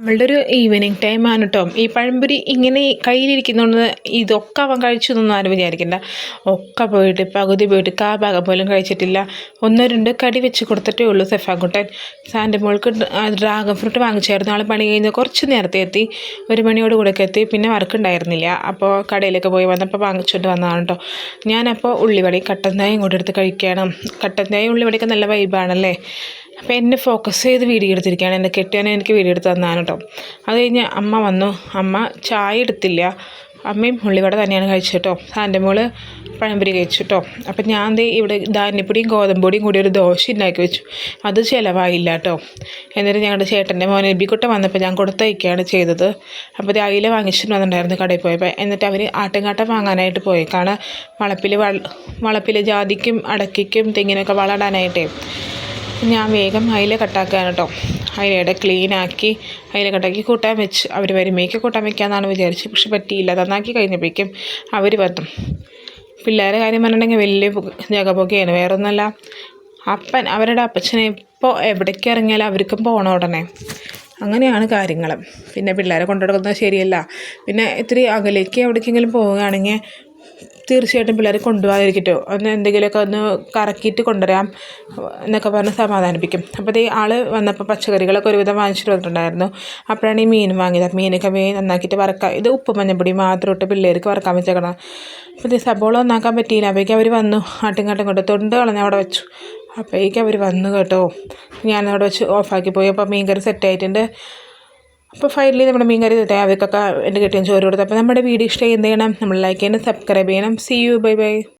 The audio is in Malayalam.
അവളുടെ ഒരു ഈവനിങ് ടൈമാണ് കേട്ടോ. ഈ പഴംപൊരി ഇങ്ങനെ കയ്യിലിരിക്കുന്നതുകൊണ്ട് ഇതൊക്കെ അവൻ കഴിച്ചു എന്നൊന്നും ആരും വിചാരിക്കണ്ട. ഒക്കെ പോയിട്ട് പകുതി പോയിട്ട് ഭാഗം പോലും കഴിച്ചിട്ടില്ല. ഒന്നോ രണ്ടോ കടി വെച്ച് കൊടുത്തിട്ടേ ഉള്ളൂ സെഫാക്കുട്ടൻ. സാൻ്റെ മോൾക്ക് ഡ്രാഗൺ ഫ്രൂട്ട് വാങ്ങിച്ചായിരുന്നു. ആൾ പണി കഴിഞ്ഞ് കുറച്ച് നേരത്തെ എത്തി, 1 മണിയോട് കൂടെയൊക്കെ എത്തി. പിന്നെ വർക്കുണ്ടായിരുന്നില്ല. അപ്പോൾ കടയിലൊക്കെ പോയി വന്നപ്പോൾ വാങ്ങിച്ചുകൊണ്ട് വന്നതാണ് കേട്ടോ. ഞാനപ്പോൾ ഉള്ളിവടയും കട്ടൻ ചായയും കൂടെ എടുത്ത് കഴിക്കണം. കട്ടൻ ചായയും ഉള്ളിവടയൊക്കെ നല്ല വൈബാണല്ലേ. അപ്പോൾ എന്നെ ഫോക്കസ് ചെയ്ത് വീഡിയോ എടുത്തിരിക്കുകയാണ്. എൻ്റെ കെട്ടിയാനെ എനിക്ക് വീഡിയോ എടുത്ത് തന്നാണ് കേട്ടോ. അത് കഴിഞ്ഞ് അമ്മ വന്നു. അമ്മ ചായ എടുത്തില്ല, അമ്മയും ഉള്ളിവട തന്നെയാണ് കഴിച്ചിട്ടോ. സാൻ്റെ മോള് പഴംപൊരി കഴിച്ചു കേട്ടോ. അപ്പം ഞാൻ ഇവിടെ ധാന്യപ്പൊടിയും ഗോതമ്പൊടിയും കൂടി ഒരു ദോശ ഉണ്ടാക്കി വെച്ചു. അത് ചിലവായില്ല കേട്ടോ. എന്നിട്ട് ഞങ്ങളുടെ ചേട്ടൻ്റെ മോൻ എബിക്കുട്ട വന്നപ്പോൾ ഞാൻ കൊടുത്തയക്കുകയാണ് ചെയ്തത്. അപ്പോൾ ഇത് അയില വാങ്ങിച്ചിട്ട് വന്നിട്ടുണ്ടായിരുന്നു കടയിൽ പോയപ്പോൾ. എന്നിട്ട് അവർ ആട്ടുംകാട്ട വാങ്ങാനായിട്ട് പോയേക്കാണ്. വളപ്പിൽ ജാതിക്കും അടയ്ക്കും തെങ്ങിനൊക്കെ വളടാനായിട്ടേ. ഞാൻ വേഗം അയില കട്ടാക്കുകയാണ് കേട്ടോ. അയിലയുടെ ക്ലീനാക്കി അയില കട്ടാക്കി കൂട്ടാൻ വെച്ച്. അവർ വരുമ്പോഴേക്ക് കൂട്ടാൻ വെക്കാമെന്നാണ് വിചാരിച്ചത്. പക്ഷെ പറ്റിയില്ല. നന്നാക്കി കഴിഞ്ഞപ്പോഴേക്കും അവർ വന്നു. പിള്ളേരെ കാര്യം പറഞ്ഞിട്ടുണ്ടെങ്കിൽ വലിയ ജഗപൊക്കെയാണ്. വേറൊന്നുമല്ല, അവരുടെ അപ്പച്ചനെ ഇപ്പോൾ എവിടേക്ക് ഇറങ്ങിയാലും അവർക്കും പോകണം ഉടനെ. അങ്ങനെയാണ് കാര്യങ്ങൾ. പിന്നെ പിള്ളേരെ കൊണ്ടുനടക്കുന്നത് ശരിയല്ല. പിന്നെ ഇത്തിരി അകലേക്ക് എവിടേക്കെങ്കിലും പോവുകയാണെങ്കിൽ തീർച്ചയായിട്ടും പിള്ളേരെ കൊണ്ടുപോകാതിരിക്കട്ടോ. ഒന്ന് എന്തെങ്കിലുമൊക്കെ ഒന്ന് കറക്കിയിട്ട് കൊണ്ടുവരാം എന്നൊക്കെ പറഞ്ഞ് സമാധാനിപ്പിക്കും. അപ്പോൾ ആൾ വന്നപ്പോൾ പച്ചക്കറികളൊക്കെ ഒരുവിധം വാങ്ങിച്ചിട്ട് വന്നിട്ടുണ്ടായിരുന്നു. അപ്പോഴാണ് ഈ മീൻ വാങ്ങിയത്. മീനൊക്കെ നന്നാക്കിയിട്ട് വറക്കാം. ഇത് ഉപ്പ് മഞ്ഞപ്പൊടി മാത്രം ഇട്ട് പിള്ളേർക്ക് വറക്കാൻ വെച്ചേക്കണം. അപ്പോൾ ഇത് സബോള ഒന്നാക്കാൻ പറ്റിയില്ല. അപ്പോഴേക്കും അവർ വന്നു. ആട്ടുംകാട്ടും കൊണ്ട് തൊണ്ട് കളഞ്ഞ് അവിടെ വെച്ചു. അപ്പോഴേക്കും അവർ വന്നു കേട്ടോ. ഞാനവിടെ വെച്ച് ഓഫാക്കി പോയി. അപ്പോൾ മീൻകറി സെറ്റായിട്ടുണ്ട്. അപ്പോൾ ഫൈനലി നമ്മുടെ മീൻകറി തെറ്റായി. അവർക്കൊക്കെ എൻ്റെ കെട്ടിയും ചോറ് കൊടുത്തു. അപ്പോൾ നമ്മുടെ വീഡിയോ ഇഷ്ടമായി എന്ത് ചെയ്യണം? നമ്മൾ ലൈക്ക് ചെയ്യണം, സബ്സ്ക്രൈബ് ചെയ്യണം. See you, bye by.